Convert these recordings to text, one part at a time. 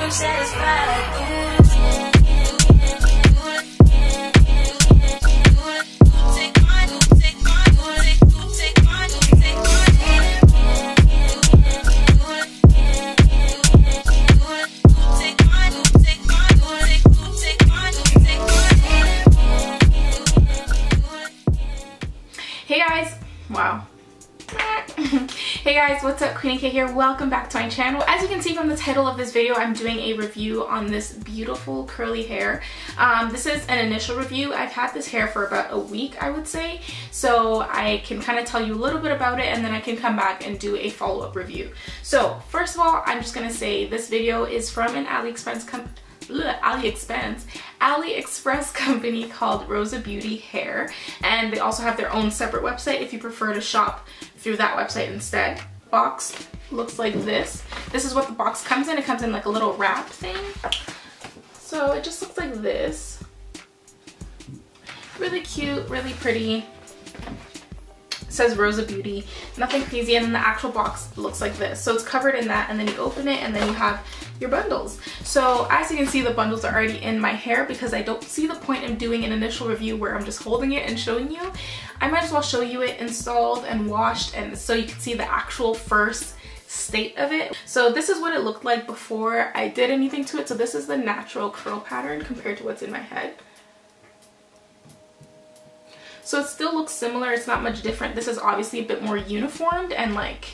I'm satisfied. Hey guys, wow. Hey guys, what's up? Queenie K here. Welcome back to my channel. As you can see from the title of this video, I'm doing a review on this beautiful curly hair. This is an initial review. I've had this hair for about a week, I would say, so I can kind of tell you a little bit about it and then I can come back and do a follow-up review. So first of all, I'm just gonna say this video is from an AliExpress company called Rosabeauty Hair, and they also have their own separate website if you prefer to shop through that website instead. Box looks like this. This is what the box comes in. It comes in like a little wrap thing. So it just looks like this. Really cute, really pretty. It says Rosabeauty, nothing crazy, and then the actual box looks like this. So it's covered in that, and then you open it and then you have your bundles. So as you can see, the bundles are already in my hair because I don't see the point in doing an initial review where I'm just holding it and showing you. I might as well show you it installed and washed, and so you can see the actual first state of it. So this is what it looked like before I did anything to it. So this is the natural curl pattern compared to what's in my head. So it still looks similar, it's not much different. This is obviously a bit more uniformed and like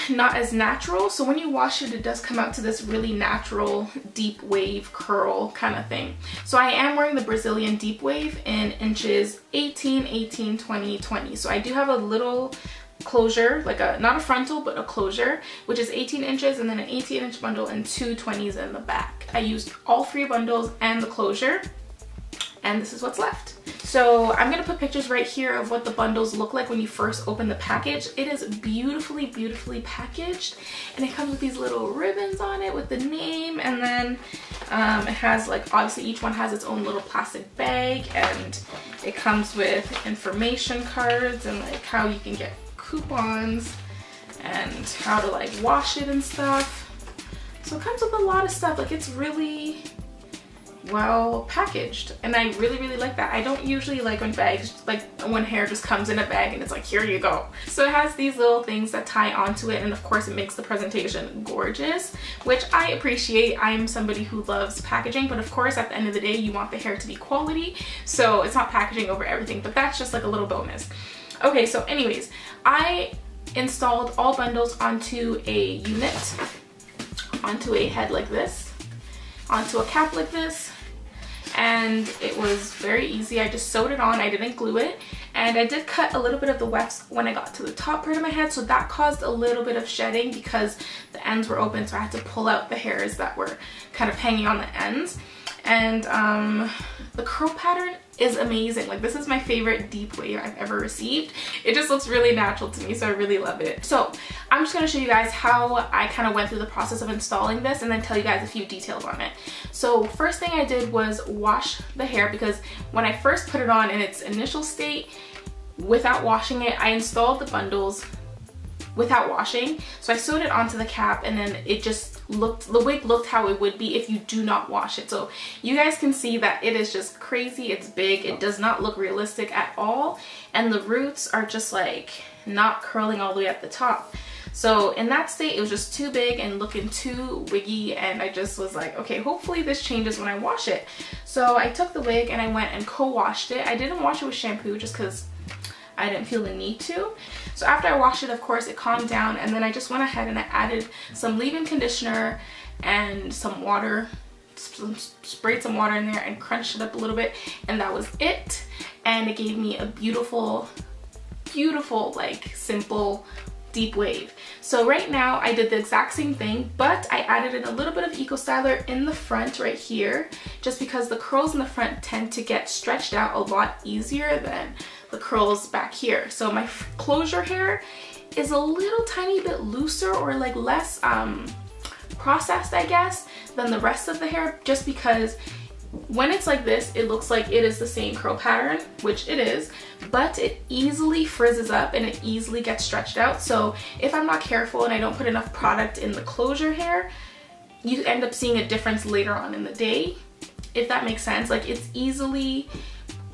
not as natural. So when you wash it, it does come out to this really natural deep wave curl kind of thing. So I am wearing the Brazilian deep wave in inches 18, 18, 20, 20. So I do have a little closure, like a, not a frontal, but a closure, which is 18 inches and then an 18-inch bundle and two 20s in the back. I used all three bundles and the closure, and this is what's left. So I'm gonna put pictures right here of what the bundles look like when you first open the package. It is beautifully, beautifully packaged, and it comes with these little ribbons on it with the name, and then it has like, obviously each one has its own little plastic bag, and it comes with information cards and like how you can get coupons and how to like wash it and stuff. So it comes with a lot of stuff. Like, it's really well packaged, and I really, really like that. I don't usually like when bags, like when hair just comes in a bag and it's like, here you go. So it has these little things that tie onto it, and of course it makes the presentation gorgeous, which I appreciate. I am somebody who loves packaging, but of course at the end of the day you want the hair to be quality, so it's not packaging over everything, but that's just like a little bonus. Okay, so anyways, I installed all bundles onto a unit, onto a head like this, onto a cap like this, and it was very easy. I just sewed it on, I didn't glue it, and I did cut a little bit of the wefts when I got to the top part of my head, so that caused a little bit of shedding because the ends were open, so I had to pull out the hairs that were kind of hanging on the ends. And the curl pattern is amazing. Like, this is my favorite deep wave I've ever received. It just looks really natural to me, so I really love it. So I'm just gonna show you guys how I kind of went through the process of installing this and then tell you guys a few details on it. So first thing I did was wash the hair, because when I first put it on in its initial state without washing it, I installed the bundles without washing. So I sewed it onto the cap, and then it just looked, the wig looked how it would be if you do not wash it. So you guys can see that it is just crazy. It's big. It does not look realistic at all, and the roots are just like not curling all the way at the top. So in that state, it was just too big and looking too wiggy, and I just was like, okay, hopefully this changes when I wash it. So I took the wig and I went and co-washed it. I didn't wash it with shampoo just because I didn't feel the need to. So after I washed it, of course, it calmed down, and then I just went ahead and I added some leave-in conditioner and some water, sprayed some water in there and crunched it up a little bit, and that was it. And it gave me a beautiful, beautiful, like simple deep wave. So right now I did the exact same thing, but I added in a little bit of Eco Styler in the front right here, just because the curls in the front tend to get stretched out a lot easier than the curls back here. So my closure hair is a little tiny bit looser, or like less processed, I guess, than the rest of the hair, just because when it's like this, it looks like it is the same curl pattern, which it is, but it easily frizzes up and it easily gets stretched out. So if I'm not careful and I don't put enough product in the closure hair, you end up seeing a difference later on in the day, if that makes sense. Like, it's easily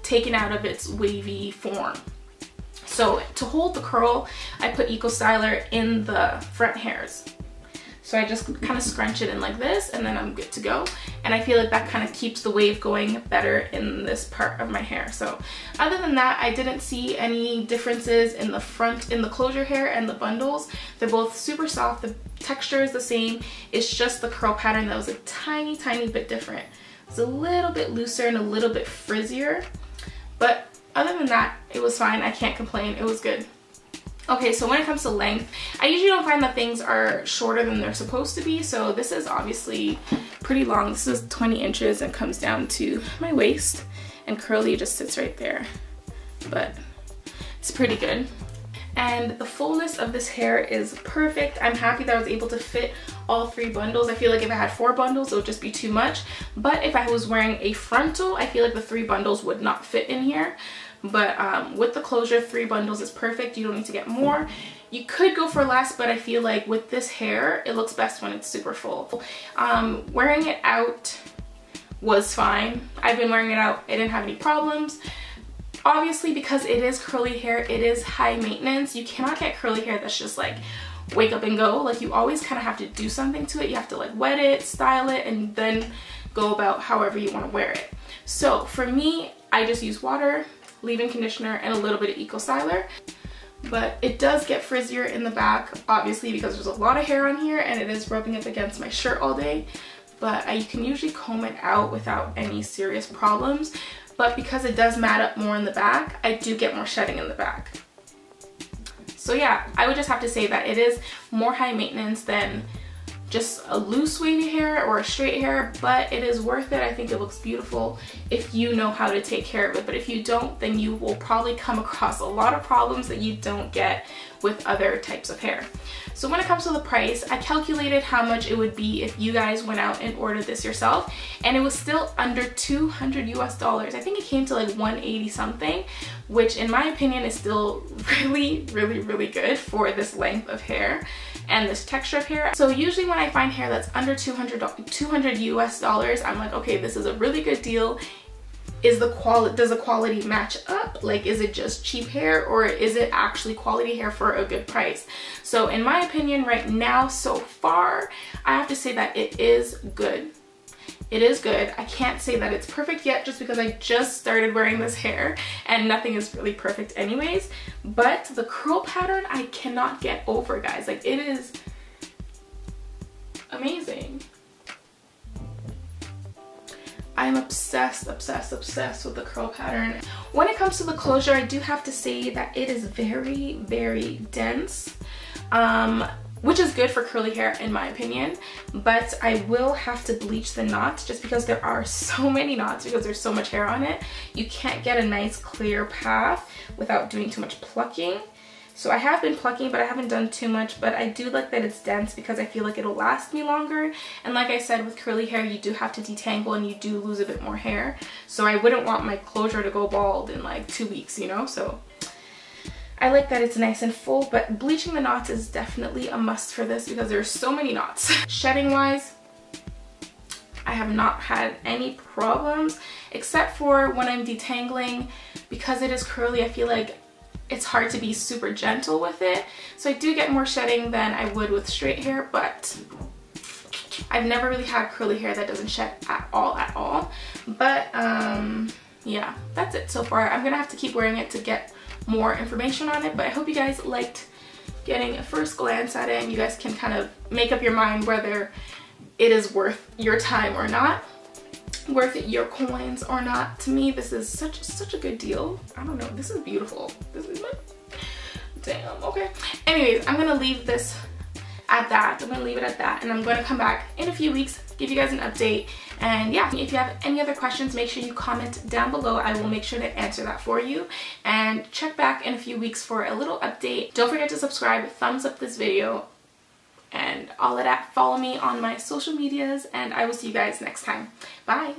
taken out of its wavy form. So to hold the curl, I put Eco Styler in the front hairs. So I just kind of scrunch it in like this, and then I'm good to go. And I feel like that kind of keeps the wave going better in this part of my hair. So other than that, I didn't see any differences in the front, in the closure hair and the bundles. They're both super soft. The texture is the same. It's just the curl pattern that was a tiny, tiny bit different. It's a little bit looser and a little bit frizzier. But other than that, it was fine. I can't complain. It was good. Okay, so when it comes to length, I usually don't find that things are shorter than they're supposed to be. So this is obviously pretty long. This is 20 inches and comes down to my waist, and curly just sits right there. But it's pretty good. And the fullness of this hair is perfect. I'm happy that I was able to fit all 3 bundles. I feel like if I had 4 bundles, it would just be too much. But if I was wearing a frontal, I feel like the 3 bundles would not fit in here. But with the closure, 3 bundles is perfect. You don't need to get more. You could go for less, but I feel like with this hair, it looks best when it's super full. Wearing it out was fine. I've been wearing it out. I didn't have any problems. Obviously, because it is curly hair, it is high maintenance. You cannot get curly hair that's just like wake up and go. Like, you always kind of have to do something to it. You have to like wet it, style it, and then go about however you want to wear it. So for me, I just use water, leave-in conditioner, and a little bit of Eco Styler. But it does get frizzier in the back, obviously, because there's a lot of hair on here and it is rubbing up against my shirt all day. But you can usually comb it out without any serious problems. But because it does mat up more in the back, I do get more shedding in the back. So yeah, I would just have to say that it is more high maintenance than just a loose wavy hair or a straight hair, but it is worth it. I think it looks beautiful if you know how to take care of it. But if you don't, then you will probably come across a lot of problems that you don't get with other types of hair. So when it comes to the price, I calculated how much it would be if you guys went out and ordered this yourself, and it was still under 200 US dollars. I think it came to like 180 something, which in my opinion is still really, really, really good for this length of hair and this texture of hair. So usually when I find hair that's under 200 US dollars, I'm like, okay, this is a really good deal. Does the quality match up? Like, is it just cheap hair, or is it actually quality hair for a good price? So in my opinion right now, so far, I have to say that it is good. It is good. I can't say that it's perfect yet just because I just started wearing this hair and nothing is really perfect anyways. But the curl pattern I cannot get over, guys. Like, it is amazing. I'm obsessed, obsessed, obsessed with the curl pattern. When it comes to the closure, I do have to say that it is very, very dense, which is good for curly hair in my opinion, but I will have to bleach the knots just because there are so many knots because there's so much hair on it. You can't get a nice clear path without doing too much plucking. So I have been plucking, but I haven't done too much, but I do like that it's dense because I feel like it'll last me longer. And like I said, with curly hair, you do have to detangle and you do lose a bit more hair. So I wouldn't want my closure to go bald in like 2 weeks, you know? So I like that it's nice and full, but bleaching the knots is definitely a must for this because there's so many knots. Shedding wise, I have not had any problems except for when I'm detangling. Because it is curly, I feel like it's hard to be super gentle with it. So I do get more shedding than I would with straight hair, but I've never really had curly hair that doesn't shed at all. But yeah, that's it so far. I'm gonna have to keep wearing it to get more information on it, but I hope you guys liked getting a first glance at it and you guys can kind of make up your mind whether it is worth your time or not, worth your coins or not. To me, this is such a good deal. I don't know, this is beautiful. This is damn. Okay, anyways, I'm gonna leave this at that. I'm gonna leave it at that, and I'm gonna come back in a few weeks, give you guys an update. And yeah, if you have any other questions, make sure you comment down below. I will make sure to answer that for you. And check back in a few weeks for a little update. Don't forget to subscribe, thumbs up this video, and all of that. Follow me on my social medias, and I will see you guys next time. Bye!